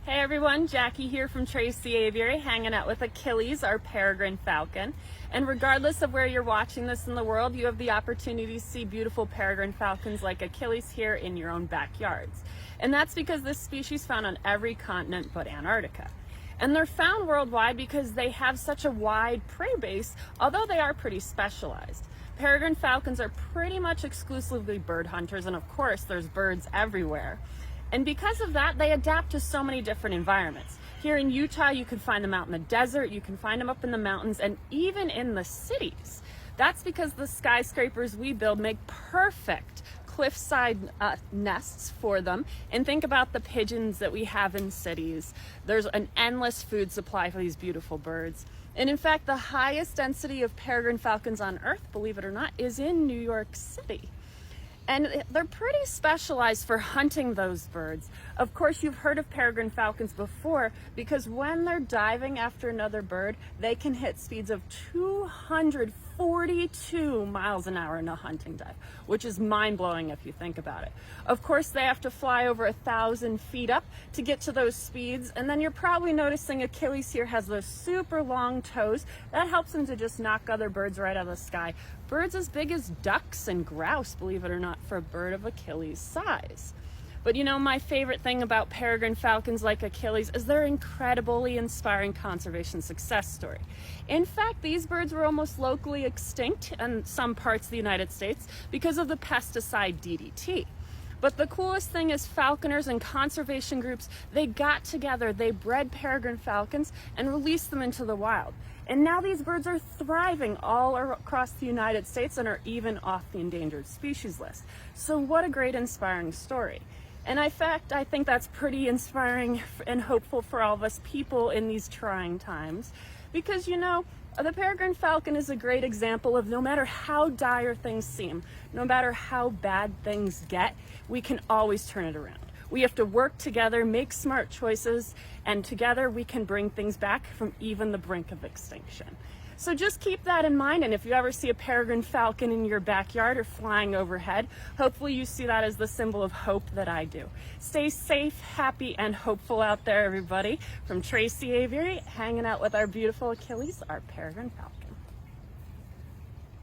Hey everyone, Jackie here from Tracy Aviary, hanging out with Achilles, our peregrine falcon. And regardless of where you're watching this in the world, you have the opportunity to see beautiful peregrine falcons like Achilles here in your own backyards. And that's because this species is found on every continent but Antarctica. And they're found worldwide because they have such a wide prey base, although they are pretty specialized. Peregrine falcons are pretty much exclusively bird hunters, and of course there's birds everywhere. And because of that, they adapt to so many different environments. Here in Utah, you can find them out in the desert, you can find them up in the mountains, and even in the cities. That's because the skyscrapers we build make perfect cliffside nests for them. And think about the pigeons that we have in cities. There's an endless food supply for these beautiful birds. And in fact, the highest density of peregrine falcons on Earth, believe it or not, is in New York City. And they're pretty specialized for hunting those birds. Of course, you've heard of peregrine falcons before because when they're diving after another bird, they can hit speeds of 242 miles an hour in a hunting dive, which is mind-blowing if you think about it. Of course, they have to fly over 1,000 feet up to get to those speeds, and then you're probably noticing Achilles here has those super long toes. That helps him to just knock other birds right out of the sky. Birds as big as ducks and grouse, believe it or not, for a bird of Achilles' size. But you know, my favorite thing about peregrine falcons like Achilles is their incredibly inspiring conservation success story. In fact, these birds were almost locally extinct in some parts of the United States because of the pesticide DDT. But the coolest thing is falconers and conservation groups, they got together, they bred peregrine falcons and released them into the wild. And now these birds are thriving all across the United States and are even off the endangered species list. So what a great inspiring story. And in fact, I think that's pretty inspiring and hopeful for all of us people in these trying times. Because you know, the peregrine falcon is a great example of no matter how dire things seem, no matter how bad things get, we can always turn it around. We have to work together, make smart choices, and together we can bring things back from even the brink of extinction. So just keep that in mind, and if you ever see a peregrine falcon in your backyard or flying overhead, hopefully you see that as the symbol of hope that I do. Stay safe, happy, and hopeful out there, everybody. From Tracy Aviary, hanging out with our beautiful Achilles, our peregrine falcon.